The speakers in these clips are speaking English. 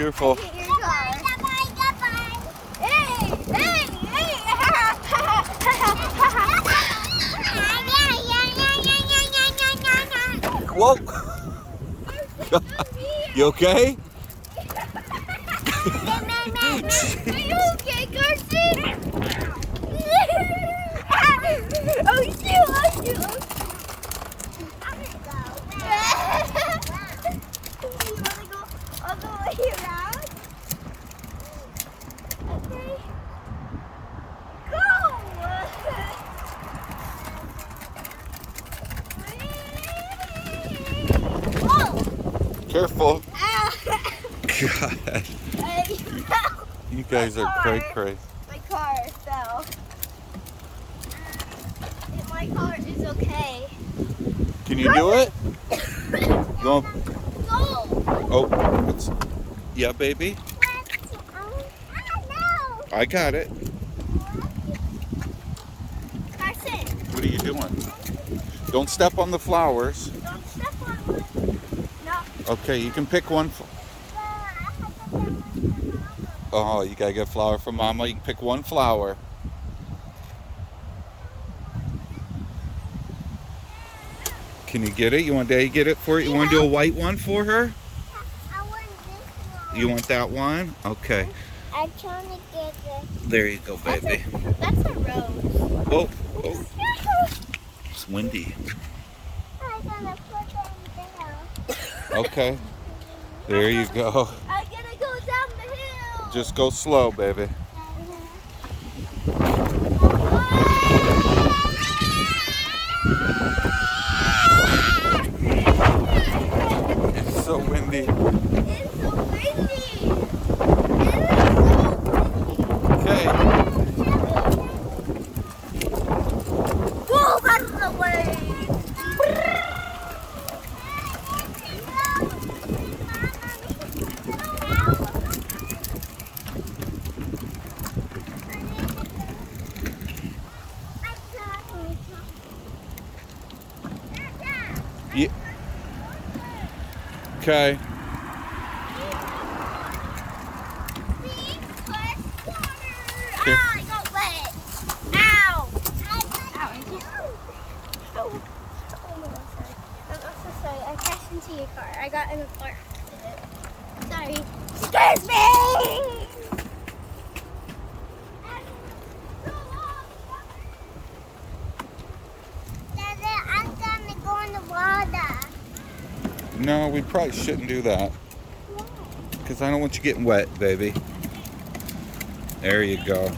Careful. Hit your car. Hey, hey, hey. Whoa. You okay? Are you okay, Karsyn? Oh, shoot, oh, shoot. I'm gonna go. You wanna go all the way around? Okay. Go! Whoa! Careful. Ow! God. You guys are cray. My car fell. My car is okay. Can you do it? Go. Go! Oh, it's, yeah, baby. I got it. Karsyn, What are you doing? Don't step on the flowers. don't step on one. No. Okay, you can pick one. Oh, you gotta get a flower from Mama. You can pick one flower. Can you get it? You want Daddy to get it for you? You want to do a white one for her? I want this one. You want that one? Okay. I'm trying to get this. There you go, baby. That's a rose. Oh, oh. It's windy. I'm gonna put it in there. Okay. There you go. I'm gonna go down the hill. Just go slow, baby. It's so windy. It's so windy. Okay. Go out of the way. Yeah. Okay. Ah, I got wet. Ow. Ow. Oh, I'm so sorry. I crashed into your car. I got in a car accident. Sorry. Excuse me! Dada, I'm gonna go in the water. No, we probably shouldn't do that. Because I don't want you getting wet, baby. There you go.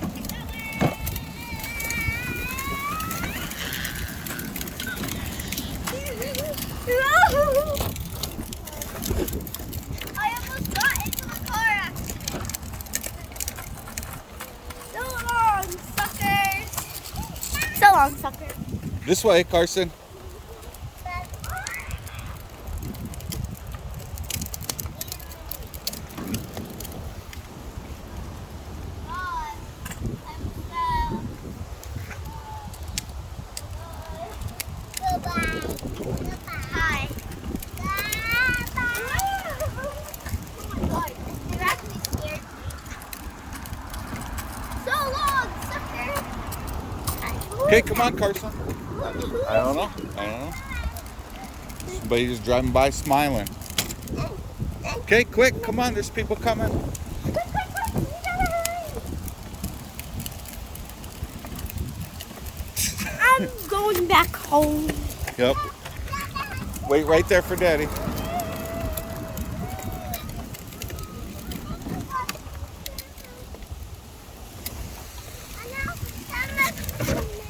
I almost got into the car accident. So long, suckers. So long, suckers. This way, Karsyn. Hi. Oh my God, you actually scared me. So long, sucker. Okay, come on, Karsyn. I don't know. Somebody just driving by smiling. Okay, quick, come on, there's people coming. I'm going back home. Yep. Wait right there for Daddy.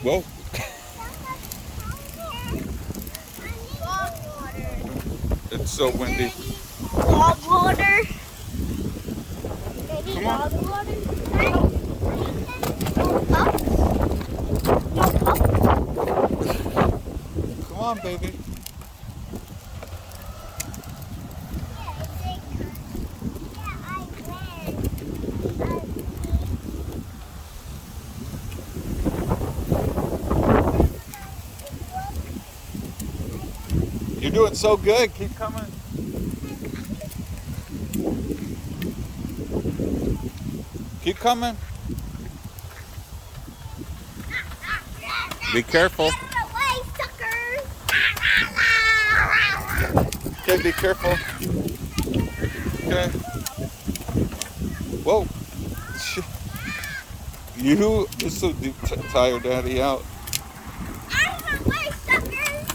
Whoa. It's so windy. Log water. Come on. Log water. No pups. Come on, baby. You're doing so good. Keep coming. Keep coming. Be careful. Get out of the way, suckers! Okay, be careful. Okay. Whoa. You, this will tire Daddy out. Out of the way, suckers!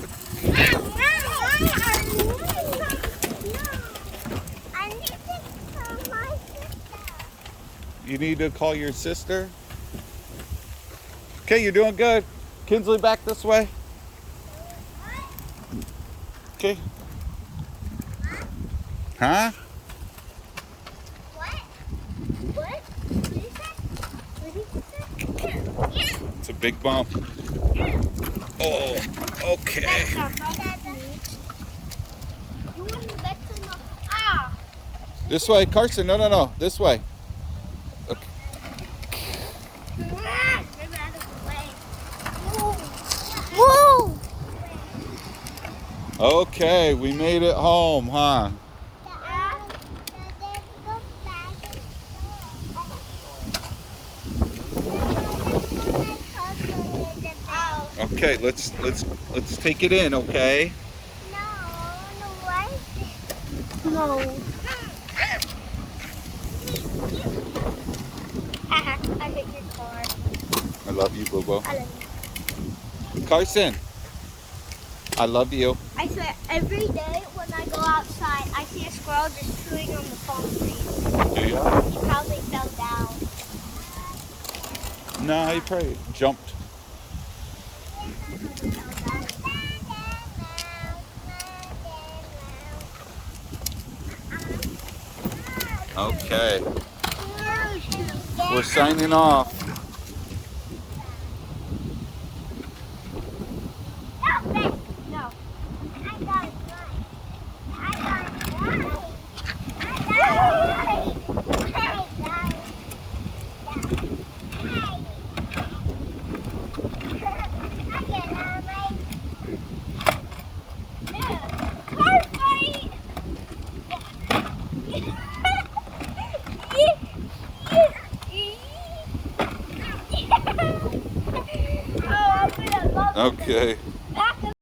I need to call my sister. You need to call your sister. Okay, you're doing good. Kinsley, back this way. Okay. Huh? What? What? What did you say? What did you say? It's a big bump. Oh, okay. This way, Karsyn. No, no, no. This way. Okay. Whoa! Okay, we made it home, huh? Okay, let's take it in, okay? No. I hit your car. I love you, Bobo. I love you. Karsyn, I love you. I swear, every day when I go outside, I see a squirrel just chewing on the palm trees. Do you? He probably fell down. No, he probably jumped. Okay, we're signing off. No. Okay.